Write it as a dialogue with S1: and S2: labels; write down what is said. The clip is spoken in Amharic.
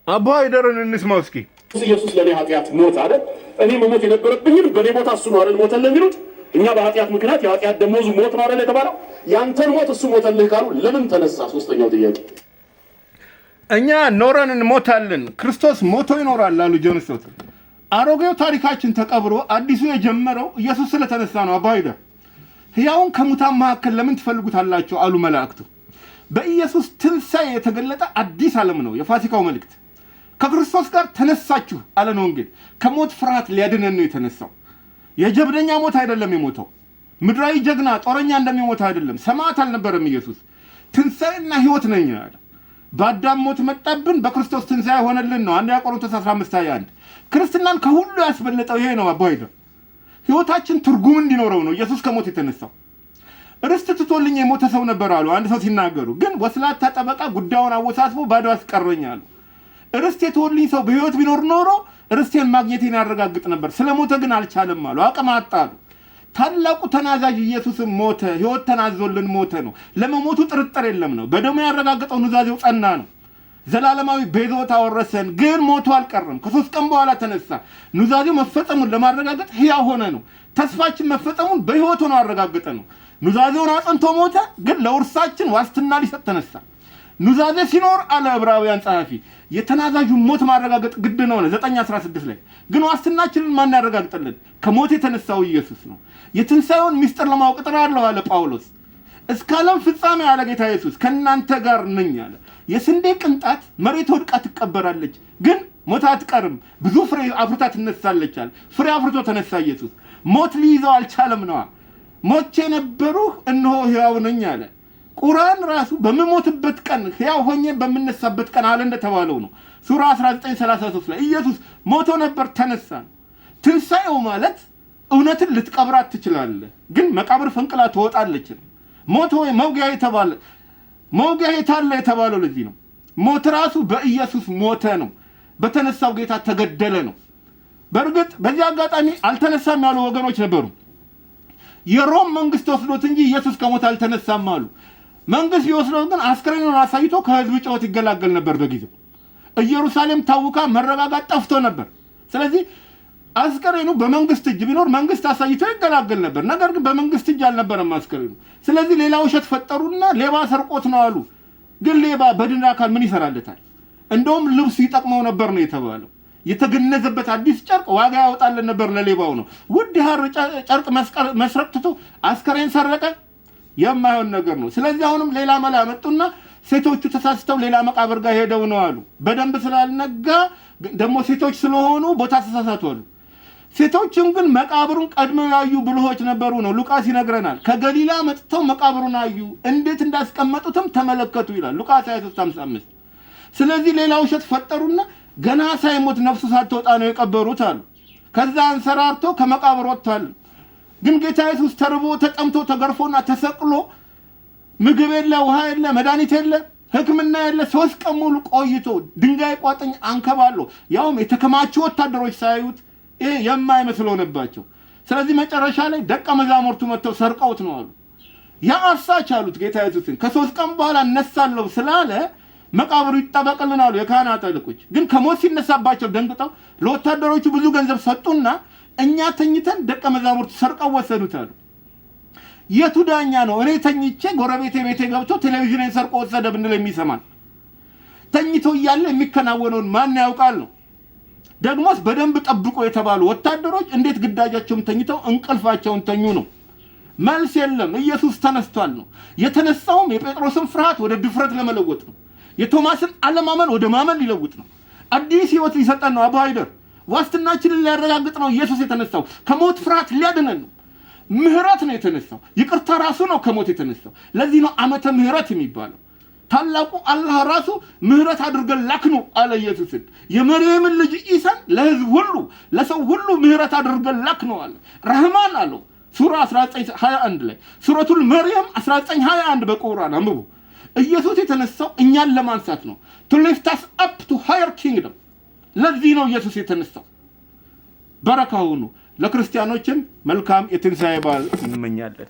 S1: አባ ይደረን እንስማው እስኪ።
S2: ኢየሱስ ለኔ ኃጢአት ሞት አይደል? እኔ መሞት የነበረብኝም በኔ ቦታ እሱ ነው አይደል ሞተልህ የሚሉት? እኛ በኃጢአት ምክንያት የኃጢአት ደሞዙ ሞት ነው አይደል የተባለው? ያንተን ሞት እሱ ሞተልህ ካሉ ለምን ተነሳ? ሶስተኛው ጥያቄ
S1: እኛ ኖረን እንሞታለን፣ ክርስቶስ ሞቶ ይኖራል አሉ ጆን ስቶት። አሮጌው ታሪካችን ተቀብሮ አዲሱ የጀመረው ኢየሱስ ስለተነሳ ነው። አባ ይደር ሕያውን ከሙታን መካከል ለምን ትፈልጉታላችሁ አሉ መላእክቱ። በኢየሱስ ትንሣኤ የተገለጠ አዲስ ዓለም ነው የፋሲካው መልእክት። ከክርስቶስ ጋር ተነሳችሁ አለን ወንጌል። ከሞት ፍርሃት ሊያድነን ነው የተነሳው። የጀብደኛ ሞት አይደለም የሞተው። ምድራዊ ጀግና ጦረኛ እንደሚሞት አይደለም። ሰማዕት አልነበረም ኢየሱስ። ትንሣኤና ሕይወት ነኝ አለ። በአዳም ሞት መጣብን፣ በክርስቶስ ትንሣኤ ሆነልን ነው 1 ቆሮንቶስ 15:21። ክርስትናን ከሁሉ ያስበለጠው ይሄ ነው። አባይደ ሕይወታችን ትርጉም እንዲኖረው ነው ኢየሱስ ከሞት የተነሳው። ርስት ትቶልኝ የሞተ ሰው ነበር አሉ አንድ ሰው ሲናገሩ። ግን ወስላታ ጠበቃ ጉዳዩን አወሳስቦ ባዶ አስቀረኛሉ። ርስት የተወልኝ ሰው በሕይወት ቢኖር ኖሮ ርስቴን ማግኘቴን ያረጋግጥ ነበር። ስለሞተ ግን አልቻለም አሉ። አቅም አጣሉ። ታላቁ ተናዛዥ ኢየሱስም ሞተ፣ ሕይወት ተናዞልን ሞተ ነው። ለመሞቱ ጥርጥር የለም ነው። በደሙ ያረጋገጠው ኑዛዜው ጸና ነው። ዘላለማዊ ቤዛዎት አወረሰን። ግን ሞቱ አልቀረም። ከ3 ቀን በኋላ ተነሳ። ኑዛዜው መፈጸሙን ለማረጋገጥ ሕያው ሆነ ነው። ተስፋችን መፈጸሙን በሕይወት ሆኖ አረጋገጠ ነው። ኑዛዜውን አጽንቶ ሞተ፣ ግን ለውርሳችን ዋስትና ሊሰጥ ተነሳ። ኑዛዜ ሲኖር አለ ዕብራውያን ጸሐፊ የተናዛዡን ሞት ማረጋገጥ ግድ ነው 9:16 ላይ። ግን ዋስትናችንን ማን ያረጋግጥልን? ከሞት የተነሳው ኢየሱስ ነው። የትንሣኤውን ምስጢር ለማወቅ እጥራለሁ አለ ጳውሎስ። እስከ ዓለም ፍጻሜ አለ ጌታ ኢየሱስ ከእናንተ ጋር ነኝ አለ። የስንዴ ቅንጣት መሬት ወድቃ ትቀበራለች፣ ግን ሞት አትቀርም፣ ብዙ ፍሬ አፍርታ ትነሳለች አለ። ፍሬ አፍርቶ ተነሳ ኢየሱስ። ሞት ሊይዘው አልቻለም ነዋ። ሞቼ ነበሩህ እነሆ ሕያው ነኝ አለ። ቁርአን ራሱ በመሞትበት ቀን ሕያው ሆኜ በመነሳበት ቀን አለ እንደተባለው ነው። ሱራ 19:33 ላይ ኢየሱስ ሞቶ ነበር ተነሳ። ትንሣኤው ማለት እውነትን ልትቀብራት ትችላለህ፣ ግን መቃብር ፈንቅላ ትወጣለች። ሞቶ መውጊያ የተባለ መውጊያ የታለ የተባለው ለዚህ ነው። ሞት ራሱ በኢየሱስ ሞተ ነው። በተነሳው ጌታ ተገደለ ነው። በእርግጥ በዚህ አጋጣሚ አልተነሳም ያሉ ወገኖች ነበሩ። የሮም መንግስት ወስዶት እንጂ ኢየሱስ ከሞት አልተነሳም አሉ። መንግስት ቢወስደው ግን አስክሬኑን አሳይቶ ከህዝብ ጩኸት ይገላገል ነበር። በጊዜው ኢየሩሳሌም ታውካ መረጋጋት ጠፍቶ ነበር። ስለዚህ አስክሬኑ በመንግስት እጅ ቢኖር መንግስት አሳይቶ ይገላገል ነበር። ነገር ግን በመንግስት እጅ አልነበረም አስክሬኑ። ስለዚህ ሌላ ውሸት ፈጠሩና ሌባ ሰርቆት ነው አሉ። ግን ሌባ በድን አካል ምን ይሰራለታል? እንደውም ልብሱ ይጠቅመው ነበር ነው የተባለው። የተገነዘበት አዲስ ጨርቅ ዋጋ ያወጣልን ነበር ለሌባው ነው። ውድ ሐር ጨርቅ መስረቅ ትቶ አስከሬን ሰረቀ። የማይሆን ነገር ነው። ስለዚህ አሁንም ሌላ መላ መጡና ሴቶቹ ተሳስተው ሌላ መቃብር ጋር ሄደው ነው አሉ። በደንብ ስላልነጋ ደግሞ ሴቶች ስለሆኑ ቦታ ተሳሳቱ አሉ። ሴቶችም ግን መቃብሩን ቀድመው ያዩ ብልሆች ነበሩ ነው ሉቃስ ይነግረናል። ከገሊላ መጥተው መቃብሩን አዩ፣ እንዴት እንዳስቀመጡትም ተመለከቱ ይላል ሉቃስ 23:55። ስለዚህ ሌላ ውሸት ፈጠሩና ገና ሳይሞት ነፍሱ ሳትወጣ ነው የቀበሩት አሉ። ከዛ አንሰራርቶ ከመቃብር ወጥቷል። ግን ጌታ ኢየሱስ ተርቦ ተጠምቶ ተገርፎና ተሰቅሎ ምግብ የለ፣ ውሃ የለ፣ መድኃኒት የለ፣ ሕክምና የለ 3 ቀን ሙሉ ቆይቶ ድንጋይ ቋጥኝ አንከባሎ ያውም የተከማቹ ወታደሮች ሳያዩት ይሄ የማይመስል ሆነባቸው። ስለዚህ መጨረሻ ላይ ደቀ መዛሙርቱ መጥተው ሰርቀውት ነው አሉ። ያ አሳች አሉት ጌታ ኢየሱስን። ከ3 ቀን በኋላ እነሳለሁ ስላለ መቃብሩ ይጠበቅልን አሉ የካህናት አለቆች። ግን ከሞት ሲነሳባቸው ደንግጠው ለወታደሮቹ ብዙ ገንዘብ ሰጡና እኛ ተኝተን ደቀ መዛሙርቱ ሰርቀው ወሰዱት አሉ። የቱ ዳኛ ነው? እኔ ተኝቼ ጎረቤቴ ቤቴ ገብቶ ቴሌቪዥንን ሰርቆ ወሰደ ብንል የሚሰማን? ተኝቶ እያለ የሚከናወነውን ማን ያውቃል ነው። ደግሞስ በደንብ ጠብቆ የተባሉ ወታደሮች እንዴት ግዳጃቸውን ተኝተው እንቅልፋቸውን ተኙ ነው? መልስ የለም። ኢየሱስ ተነስቷል ነው። የተነሳውም የጴጥሮስን ፍርሃት ወደ ድፍረት ለመለወጥ ነው። የቶማስን አለማመን ወደ ማመን ሊለውጥ ነው። አዲስ ህይወት ሊሰጠን ነው። አባይደር ዋስትናችንን ሊያረጋግጥ ነው ኢየሱስ የተነሳው። ከሞት ፍርሃት ሊያድነን ነው። ምህረት ነው የተነሳው። ይቅርታ ራሱ ነው ከሞት የተነሳው። ለዚህ ነው ዓመተ ምህረት የሚባለው። ታላቁ አላህ ራሱ ምህረት አድርገን ላክኑ አለ ኢየሱስን። የመርየምን ልጅ ኢሳን ለህዝብ ሁሉ ለሰው ሁሉ ምህረት አድርገን ላክኑ አለ። ረህማን አለው ሱራ 19:21 ላይ። ሱረቱል መርየም 19:21 በቁርአን አንብቡ። ኢየሱስ የተነሳው እኛን ለማንሳት ነው። to lift us up to higher kingdom። ለዚህ ነው ኢየሱስ የተነሳው። በረካ ሁኑ። ለክርስቲያኖችም መልካም የትንሣኤ በዓል እንመኛለን።